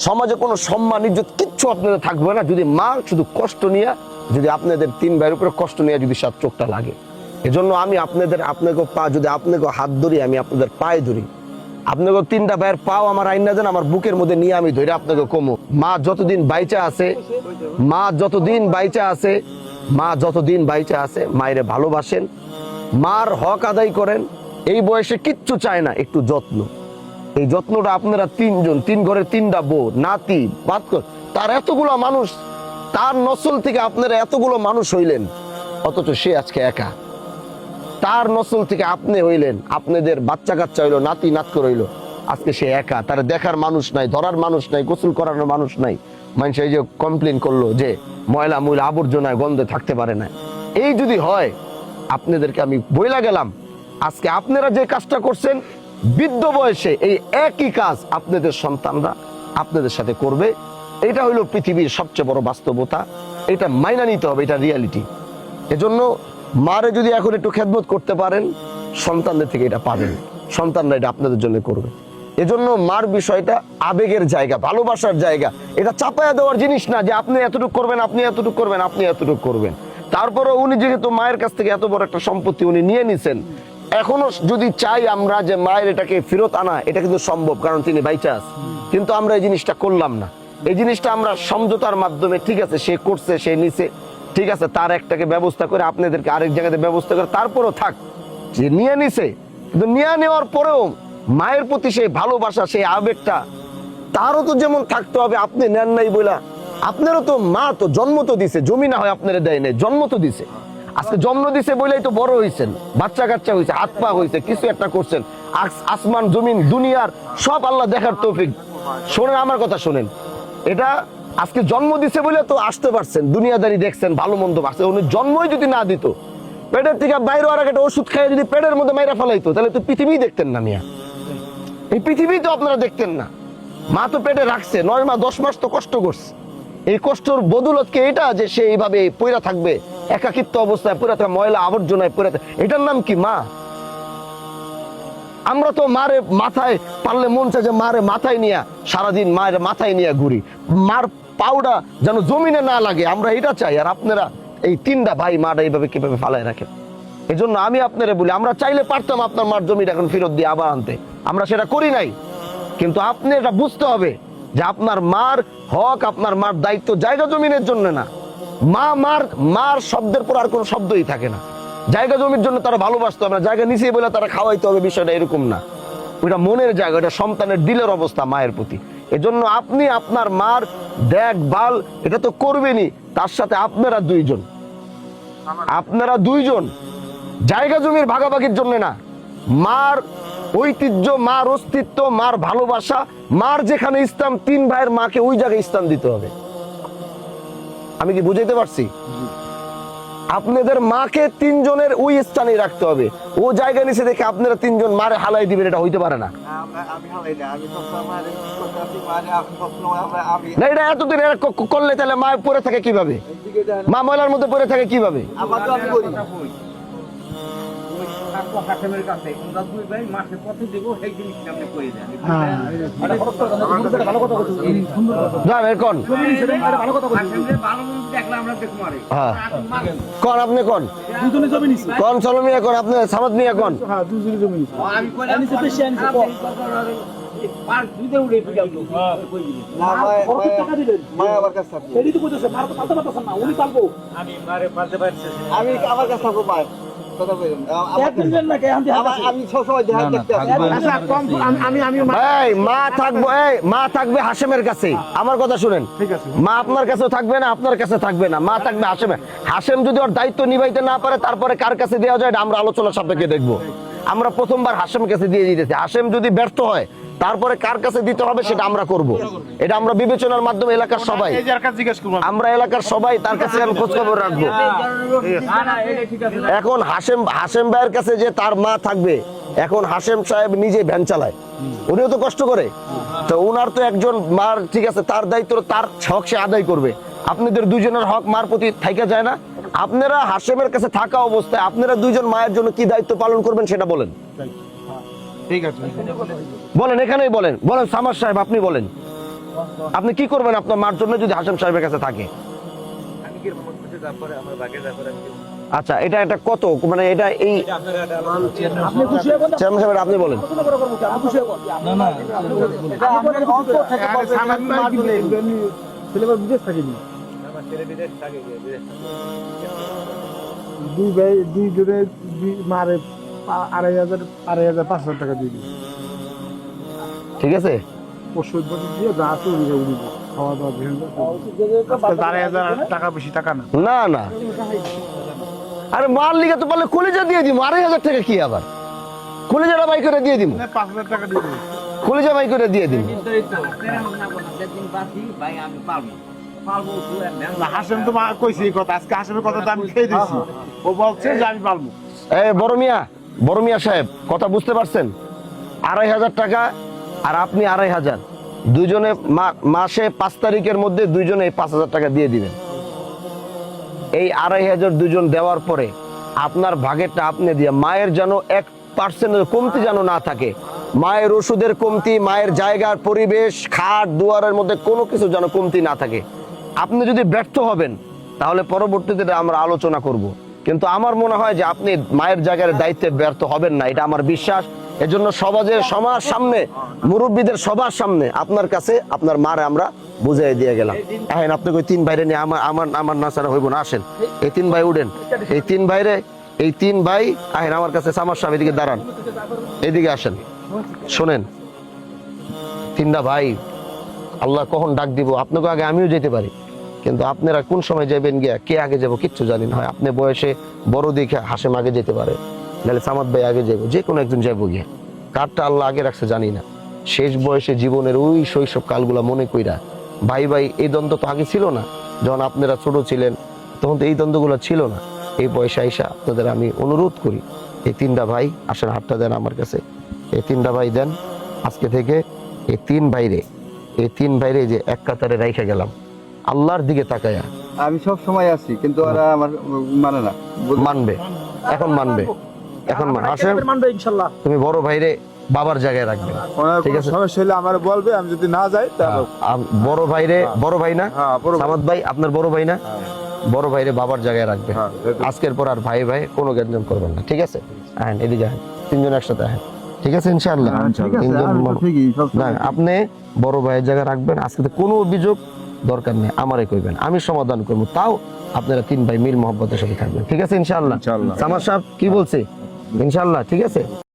সমাজে কোনো সম্মান ইজ্জত কিচ্ছু আপনাদের থাকবে না যদি মা শুধু কষ্ট নিয়ে, যদি আপনাদের 3 ভাইয়ের উপরে কষ্ট নিয়ে যদি 7 চোখটা লাগে। এজন্য আমি আপনাকে পা, যদি আপনাকে হাত ধরি, আমি আপনাদের পায়ে ধরি, আপনাকে 3টা ভাইয়ের পাও আমার আইনা দেন, আমার বুকের মধ্যে নিয়ে আমি ধরে আপনাকে কমো। মা যতদিন বাইচা আছে, মা যতদিন বাইচা আছে, মা যতদিন বাইচা আছে, মায়েরে ভালোবাসেন, মার হক আদায় করেন। এই বয়সে কিচ্ছু চায় না, একটু যত্ন। এই যত্নটা আপনারা 3 জন, 3 ঘরের 3টা বউ, নাতি, বাচ্চা, তার এতগুলো মানুষ, তার নসল থেকে আপনারা এতগুলো মানুষ হইলেন, অথচ সে আজকে একা। তার নসল থেকে আপনি হইলেন, আপনাদের বাচ্চা কাচ্চা হইলো, নাতি নাতক হইলো, আজকে সে একা। তার দেখার মানুষ নাই, ধরার মানুষ নাই, গোসল করানোর মানুষ নাই। মানুষ এই যে কমপ্লেন করলো যে ময়লা আবর্জনায় গন্ধে থাকতে পারে না। এই যদি হয়, আপনাদেরকে আমি বইলা গেলাম, আজকে আপনারা যে কাজটা করছেন বৃদ্ধ বয়সে, এই একই কাজ আপনাদের সন্তানরা আপনাদের সাথে করবে। এটা হইলো পৃথিবীর সবচেয়ে বড় বাস্তবতা। এটা মাইনা নিতে হবে, এটা রিয়ালিটি। এজন্য মারে যদি এখন একটু খেদমত করতে পারেন, সন্তানদের থেকে এটা পাবেন, সন্তানরা এটা আপনাদের জন্য করবে। এজন্য মার বিষয়টা আবেগের জায়গা, ভালোবাসার জায়গা। এটা চাপায়া দেওয়ার জিনিস না যে আপনি এতটুকু করবেন, আপনি এতটুকু করবেন, আপনি এতটুকু করবেন। তারপরে উনি যেহেতু মায়ের কাছ থেকে এত বড় একটা সম্পত্তি উনি নিয়ে নিছেন, এখনো যদি চাই আমরা যে মায়ের এটাকে ফেরত আনা, এটা কিন্তু সম্ভব, কারণ তিনি বাইচা আছে। কিন্তু আমরা এই জিনিসটা করলাম না। এই জিনিসটা আমরা সমঝোতার মাধ্যমে, ঠিক আছে সে করছে, সে নিছে, ঠিক আছে, তার একটাকে ব্যবস্থা করে আপনাদেরকে আরেক জায়গাতে ব্যবস্থা করে, তারপরও থাক, যে নিয়ে নিছে, কিন্তু নিয়ে নেওয়ার পরেও মায়ের প্রতি সেই ভালোবাসা, সেই আবেগটা তারও তো যেমন থাকতে হবে। আপনি নেন নাই বইলা, আপনারও তো মা তো জন্ম তো দিছে, জমি না হয় আপনারা দেয় নাই, জন্ম তো দিছে। আজকে জন্ম দিছে বলেই তো বড় হয়েছেন, বাচ্চা কাচ্চা হয়েছে, হাত পা হয়েছে, কিছু একটা করছেন। আসমান জমিন দুনিয়ার সব আল্লাহ দেখার তৌফিক। শোনেন আমার কথা, শোনেন, এটা আজকে জন্ম দিছে বলে তো আসতে পারছেন, দুনিয়াদারি দেখছেন, ভালো মন্দ পারছেন। উনি জন্মই যদি না দিত, পেটের থেকে বাইরে আর একটা ওষুধ খাইয়ে যদি পেটের মধ্যে মাইরা ফেলাইতো, তাহলে তো পৃথিবী দেখতেন না মিয়া, এই পৃথিবী তো আপনারা দেখতেন না। মা তো পেটে রাখছে 9 মাস 10 মাস তো কষ্ট করছে। এই কষ্টর বদৌলত কি এটা যে সে এইভাবে পইরা থাকবে, একাকিত্ব অবস্থায় পইরা থাকবে, ময়লা আবর্জনায় পইরা থাকবে? এটার নাম কি মা? আমরা তো মারে মাথায় পারলে মন চায় যে মারে মাথায় নিয়ে সারাদিন মায়ের মাথায় নিয়ে ঘুরি, মার পাউডা যেন জমিনে না লাগে, আমরা এটা চাই। আর আপনারা এই 3টা ভাই মাটা এইভাবে কিভাবে ফালায় রাখেন? এই জন্য আমি আপনারা বলি, আমরা চাইলে পারতাম আপনার মার জমিটা এখন ফেরত দিয়ে আবার আনতে, আমরা সেটা করি নাই। কিন্তু আপনি এটা বুঝতে হবে যে আপনার মার হক, আপনার মার দায়িত্ব জায়গা জমিনের জন্য না। মার শব্দের পর আর কোনো শব্দই থাকে না। জায়গা জমির জন্য তারা ভালোবাসতে হবে না, জায়গা নিচে বলে তারা খাওয়াইতে হবে, বিষয়টা এরকম না। ওইটা মনের জায়গা, ওটা সন্তানের দিলের অবস্থা মায়ের প্রতি। এজন্য আপনি আপনার মার দেখভাল এটা তো করবেনই, তার সাথে আপনারা 2 জন জায়গা জমির ভাগাভাগির জন্য না, মার ঐতিহ্য, মার অস্তিত্ব, মার ভালোবাসা, মার যেখানে স্থান, 3 ভাইয়ের মাকে ওই জায়গায় স্থান দিতে হবে। আমি কি বুঝাইতে পারছি? আপনাদের মাকে 3 জনের ওই স্থানে রাখতে হবে। ও জায়গা নিচে দেখে আপনারা 3 জন মারে হালাই দিবেন, এটা হইতে পারে না। না, এটা এতদিন করলে তাহলে মা পড়ে থাকে কিভাবে? মা ময়লার মধ্যে পড়ে থাকে কিভাবে? আপনি কোন চলো মিয়া কোন, আপনি সামাদ মিয়া কোন? মা থাকবে হাশেমের কাছে। আমার কথা শুনেন, মা আপনার কাছেও থাকবে না, আপনার কাছে থাকবে না, মা থাকবে হাশেমের। হাশেম যদি ওর দায়িত্ব নিভাইতে না পারে, তারপরে কার কাছে দেওয়া যায় আমরা আলোচনা সাপেক্ষে দেখবো। আমরা প্রথমবার হাশেম কাছে দিয়ে দিতেছি, হাশেম যদি ব্যর্থ হয় তারপরে কার কাছে দিতে হবে সেটা আমরা করব। এটা আমরা বিবেচনার মাধ্যমে এলাকার সবাই, আমরা এলাকার সবাই তার কাছে আমি খোঁজ খবর রাখবো। এখন হাশেম ভাইয়ের কাছে যে তার মা থাকবে, এখন হাশেম সাহেব নিজে ভ্যান চালায়, উনিও তো কষ্ট করে, তো উনার তো একজন মার, ঠিক আছে, তার দায়িত্ব, তার হক সে আদায় করবে। আপনাদের 2 জনের হক মার প্রতি থাইকা যায় না? আপনারা হাশেমের কাছে থাকা অবস্থায় আপনারা 2 জন মায়ের জন্য কি দায়িত্ব পালন করবেন সেটা বলেন। ঠিক আছে, বলেন, এখানেই বলেন, সামাদ সাহেব আপনি বলেন। আপনি কি করবেন আপনার মার জন্য যদি হাশেম সাহেবের কাছে থাকে? আচ্ছা, এটা এটা কত, মানে এটা এই চেয়ারম্যান সাহেব আপনি বলেন। দুই জনে মারে 2,500 টাকা দিয়ে দিই। ঠিক আছে, ওষুধ দিয়ে যা আছে খাওয়া দাওয়া 2,500 টাকা, বেশি টাকা না। না না, আরে মার লিগে তো পারলে কলিজা দিয়ে দিব। 2,500 টাকা কি আবার, কলিজাটা বাই করে দিয়ে দিব, 5,000 টাকা দিয়ে দিই। কলিজা বাই করে দিয়ে দিব। হাসেম তো কইছে এই কথা, আজকে হাসেমের কথা তো আমি খেয়ে দিচ্ছি। ও বলছে যে আমি পারবো। এই বড় মিয়া সাহেব, কথা বুঝতে পারছেন? 2,500 টাকা আর আপনি 2,500, দুইজনে মাসে 5 তারিখের মধ্যে দুইজনে এই 5,000 টাকা দিয়ে দিবেন। এই 2,500 দুজন দেওয়ার পরে আপনার ভাগেরটা আপনি দিয়ে, মায়ের যেন 1% কমতি যেন না থাকে। মায়ের ওষুধের কমতি, মায়ের জায়গার পরিবেশ, খাট দুয়ারের মধ্যে কোনো কিছু যেন কমতি না থাকে। আপনি যদি ব্যর্থ হবেন তাহলে পরবর্তীতে আমরা আলোচনা করব, কিন্তু আমার মনে হয় যে আপনি মায়ের জায়গার দায়িত্বে ব্যর্থ হবেন না, এটা আমার বিশ্বাস। এজন্য সমাজ সামনে, মুরব্বীদের সবার সামনে আপনার কাছে আপনার মারে আমরা বুঝাই দিয়ে গেলাম। এখন আপনি ওই 3 ভাইরে নিয়ে আমার না ছাড়া হইব না, আসেন এই 3 ভাই উঠেন। এই 3 ভাই আহেন আমার কাছে। সামার সাহেব এদিকে দাঁড়ান, এদিকে আসেন। শোনেন 3টা ভাই, আল্লাহ কখন ডাক দিব আপনাকে আগে আমিও যেতে পারি, কিন্তু আপনারা কোন সময় যাবেন গিয়া, কে আগে যাবো কিচ্ছু জানি না। হয় আপনি বয়সে বড় দেখে হাসেম আগে যেতে পারে, নাহলে সামাদ ভাই আগে যাবো, যে কোনো একজন যাবো গিয়া। কারটা আল্লাহ আগে রাখছে জানি না। শেষ বয়সে জীবনের ওই শৈশব কালগুলা মনে কইরা ভাই এই দ্বন্দ্ব তো আগে ছিল না। যখন আপনারা ছোট ছিলেন তখন তো এই দ্বন্দ্বগুলো ছিল না। এই বয়সে আইসা আপনাদের আমি অনুরোধ করি, এই 3টা ভাই আসেন, হাতটা দেন আমার কাছে। এই 3টা ভাই দেন। আজকে থেকে এই 3 ভাইরে যে এক কাতারে রাইখা গেলাম, আল্লাহর দিকে তাকায়া। আমি সব সময় আছি, কিন্তু ওরা আমার মানে না। মানবে, এখন মানবে, আসেন ইনশাআল্লাহ। তুমি বড় ভাইরে বাবার জায়গায় রাখবে, ঠিক আছে? সমস্যা হলে আমার বলবে, আমি যদি না যাই তাহলে বড় ভাই না সামাদ ভাই, আপনার বড় ভাই না? বড় ভাইরে বাবার জায়গায় রাখবে। আজকের পর আর ভাই কোনো জ্ঞান করবেন না, ঠিক আছে? আহেন এদিকে, আহেন 3 জন একসাথে আহেন, ঠিক আছে? ইনশাআল্লাহ না, আপনি বড় ভাইয়ের জায়গায় রাখবেন। আজকে কোনো অভিযোগ দরকার নেই, আমারে কইবেন, আমি সমাধান করবো। তাও আপনারা 3 ভাই মিল মহব্বতের সাথে থাকবেন, ঠিক আছে? ইনশাআল্লাহ। সামাদ সাহেব কি বলছে? ইনশাআল্লাহ, ঠিক আছে?